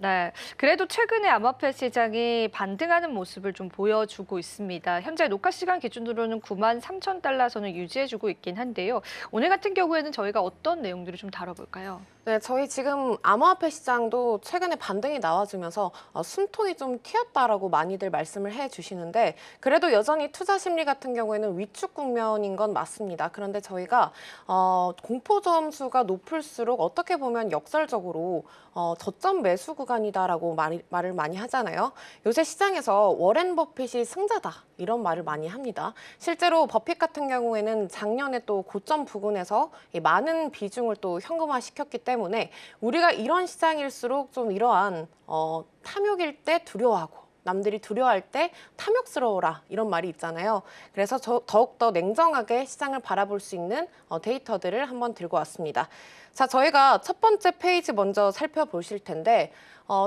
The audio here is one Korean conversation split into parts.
네. 그래도 최근에 암호화폐 시장이 반등하는 모습을 좀 보여주고 있습니다. 현재 녹화 시간 기준으로는 9만 3천 달러 선을 유지해주고 있긴 한데요. 오늘 같은 경우에는 저희가 어떤 내용들을 좀 다뤄볼까요? 네, 저희 지금 암호화폐 시장도 최근에 반등이 나와주면서 숨통이 좀 튀었다라고 많이들 말씀을 해주시는데 그래도 여전히 투자 심리 같은 경우에는 위축 국면인 건 맞습니다. 그런데 저희가 공포 점수가 높을수록 어떻게 보면 역설적으로 저점 매수 구간이다라고 말을 많이 하잖아요. 요새 시장에서 워렌 버핏이 승자다 이런 말을 많이 합니다. 실제로 버핏 같은 경우에는 작년에 또 고점 부근에서 이 많은 비중을 또 현금화 시켰기 때문에 우리가 이런 시장일수록 좀 이러한 탐욕일 때 두려워하고 남들이 두려워할 때 탐욕스러워라 이런 말이 있잖아요. 그래서 더욱더 냉정하게 시장을 바라볼 수 있는 데이터들을 한번 들고 왔습니다. 자, 저희가 첫 번째 페이지 먼저 살펴보실 텐데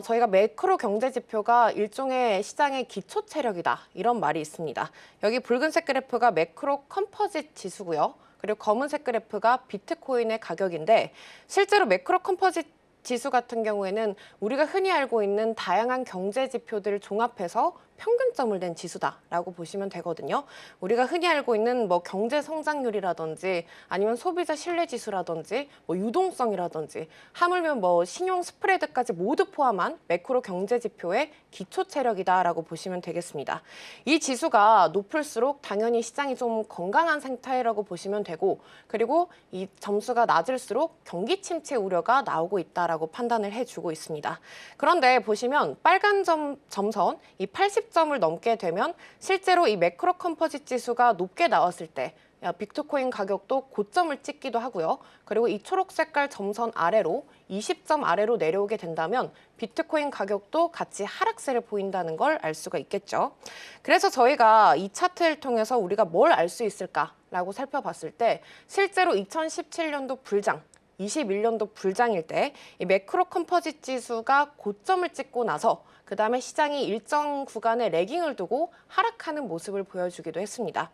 저희가 매크로 경제 지표가 일종의 시장의 기초 체력이다 이런 말이 있습니다. 여기 붉은색 그래프가 매크로 컴포짓 지수고요. 그리고 검은색 그래프가 비트코인의 가격인데 실제로 매크로 컴포짓 지수 같은 경우에는 우리가 흔히 알고 있는 다양한 경제 지표들을 종합해서 평균점을 낸 지수다라고 보시면 되거든요. 우리가 흔히 알고 있는 뭐 경제 성장률이라든지 아니면 소비자 신뢰 지수라든지 뭐 유동성이라든지 하물며 뭐 신용 스프레드까지 모두 포함한 매크로 경제 지표의 기초 체력이다라고 보시면 되겠습니다. 이 지수가 높을수록 당연히 시장이 좀 건강한 상태라고 보시면 되고 그리고 이 점수가 낮을수록 경기 침체 우려가 나오고 있다라고 판단을 해주고 있습니다. 그런데 보시면 빨간 점선 이 80점을 넘게 되면 실제로 이 매크로 컴포짓 지수가 높게 나왔을 때 비트코인 가격도 고점을 찍기도 하고요. 그리고 이 초록 색깔 점선 아래로 20점 아래로 내려오게 된다면 비트코인 가격도 같이 하락세를 보인다는 걸 알 수가 있겠죠. 그래서 저희가 이 차트를 통해서 우리가 뭘 알 수 있을까라고 살펴봤을 때 실제로 2017년도 불장 21년도 불장일 때 이 매크로 컴포짓 지수가 고점을 찍고 나서 그다음에 시장이 일정 구간의 레깅을 두고 하락하는 모습을 보여주기도 했습니다.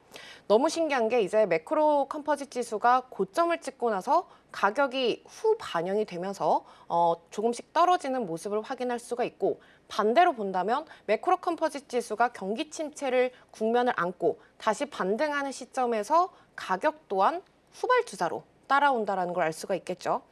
너무 신기한 게 이제 매크로 컴포짓 지수가 고점을 찍고 나서 가격이 후 반영이 되면서 조금씩 떨어지는 모습을 확인할 수가 있고 반대로 본다면 매크로 컴포짓 지수가 경기 침체를 국면을 안고 다시 반등하는 시점에서 가격 또한 후발주자로 따라온다는 걸 알 수가 있겠죠.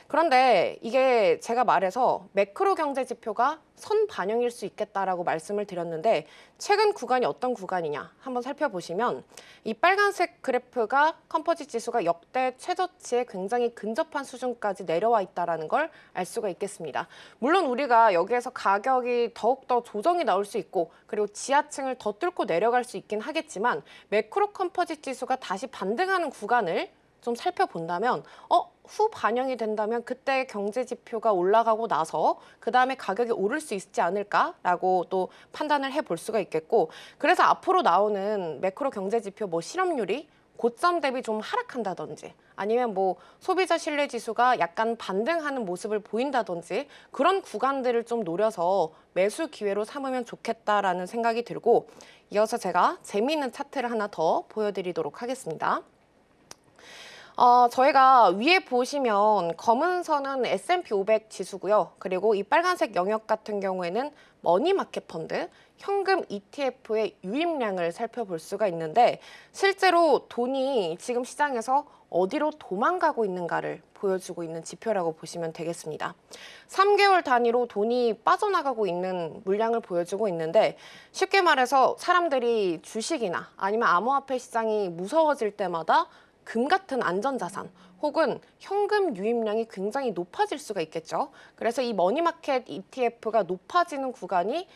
그런데 이게 제가 말해서 매크로 경제 지표가 선 반영일 수 있겠다라고 말씀을 드렸는데 최근 구간이 어떤 구간이냐 한번 살펴보시면 이 빨간색 그래프가 컴포짓 지수가 역대 최저치에 굉장히 근접한 수준까지 내려와 있다는 걸 알 수가 있겠습니다. 물론 우리가 여기에서 가격이 더욱더 조정이 나올 수 있고 그리고 지하층을 더 뚫고 내려갈 수 있긴 하겠지만 매크로 컴포짓 지수가 다시 반등하는 구간을 좀 살펴본다면 후 반영이 된다면 그때 경제 지표가 올라가고 나서 그다음에 가격이 오를 수 있지 않을까라고 또 판단을 해볼 수가 있겠고 그래서 앞으로 나오는 매크로 경제 지표 뭐 실업률이 고점 대비 좀 하락한다든지 아니면 뭐 소비자 신뢰 지수가 약간 반등하는 모습을 보인다든지 그런 구간들을 좀 노려서 매수 기회로 삼으면 좋겠다라는 생각이 들고 이어서 제가 재미있는 차트를 하나 더 보여드리도록 하겠습니다. 저희가 위에 보시면 검은 선은 S&P 500 지수고요. 그리고 이 빨간색 영역 같은 경우에는 머니마켓 펀드, 현금 ETF의 유입량을 살펴볼 수가 있는데 실제로 돈이 지금 시장에서 어디로 도망가고 있는가를 보여주고 있는 지표라고 보시면 되겠습니다. 3개월 단위로 돈이 빠져나가고 있는 물량을 보여주고 있는데 쉽게 말해서 사람들이 주식이나 아니면 암호화폐 시장이 무서워질 때마다 금 같은 안전자산 혹은 현금 유입량이 굉장히 높아질 수가 있겠죠. 그래서 이 머니마켓 ETF가 높아지는 구간이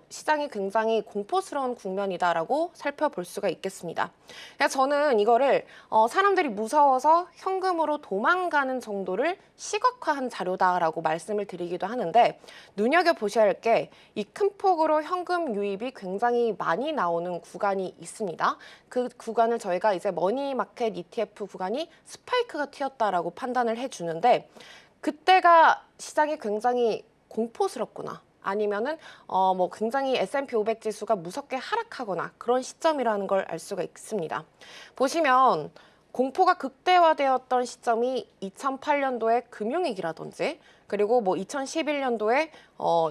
시장이 굉장히 공포스러운 국면이다라고 살펴볼 수가 있겠습니다. 그래서 저는 이거를 사람들이 무서워서 현금으로 도망가는 정도를 시각화한 자료다라고 말씀을 드리기도 하는데 눈여겨보셔야 할 게 이 큰 폭으로 현금 유입이 굉장히 많이 나오는 구간이 있습니다. 그 구간을 저희가 이제 머니마켓 ETF 구간이 스파이크가 튀었다라고 판단을 해주는데 그때가 시장이 굉장히 공포스럽구나. 아니면은 뭐 굉장히 S&P 500 지수가 무섭게 하락하거나 그런 시점이라는 걸 알 수가 있습니다. 보시면 공포가 극대화되었던 시점이 2008년도에 금융위기라든지 그리고 뭐 2011년도에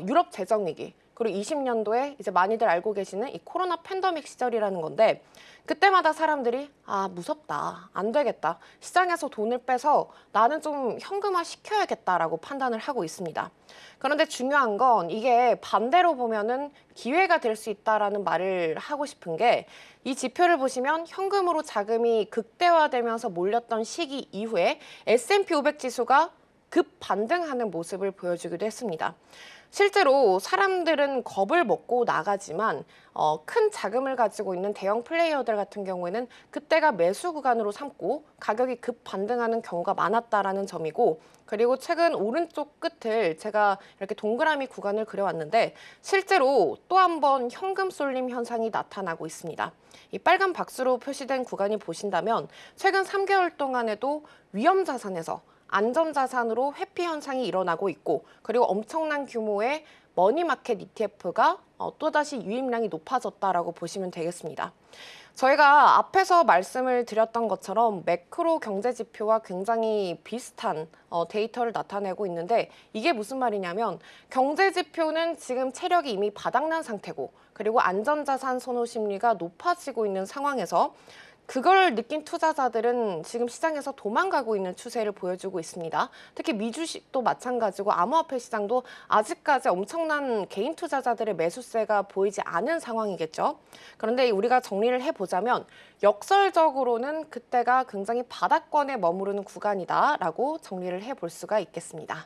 유럽 재정위기 그리고 20년도에 이제 많이들 알고 계시는 이 코로나 팬데믹 시절이라는 건데 그때마다 사람들이 무섭다, 안 되겠다, 시장에서 돈을 빼서 나는 좀 현금화 시켜야겠다라고 판단을 하고 있습니다. 그런데 중요한 건 이게 반대로 보면은 기회가 될 수 있다라는 말을 하고 싶은 게 이 지표를 보시면 현금으로 자금이 극대화되면서 몰렸던 시기 이후에 S&P 500 지수가 급 반등하는 모습을 보여주기도 했습니다. 실제로 사람들은 겁을 먹고 나가지만 큰 자금을 가지고 있는 대형 플레이어들 같은 경우에는 그때가 매수 구간으로 삼고 가격이 급 반등하는 경우가 많았다라는 점이고 그리고 최근 오른쪽 끝을 제가 이렇게 동그라미 구간을 그려왔는데 실제로 또 한 번 현금 쏠림 현상이 나타나고 있습니다. 이 빨간 박스로 표시된 구간이 보신다면 최근 3개월 동안에도 위험 자산에서 안전자산으로 회피 현상이 일어나고 있고 그리고 엄청난 규모의 머니마켓 ETF가 또다시 유입량이 높아졌다라고 보시면 되겠습니다. 저희가 앞에서 말씀을 드렸던 것처럼 매크로 경제 지표와 굉장히 비슷한 데이터를 나타내고 있는데 이게 무슨 말이냐면 경제 지표는 지금 체력이 이미 바닥난 상태고 그리고 안전자산 선호 심리가 높아지고 있는 상황에서 그걸 느낀 투자자들은 지금 시장에서 도망가고 있는 추세를 보여주고 있습니다. 특히 미주식도 마찬가지고 암호화폐 시장도 아직까지 엄청난 개인 투자자들의 매수세가 보이지 않은 상황이겠죠. 그런데 우리가 정리를 해보자면 역설적으로는 그때가 굉장히 바닥권에 머무르는 구간이다라고 정리를 해볼 수가 있겠습니다.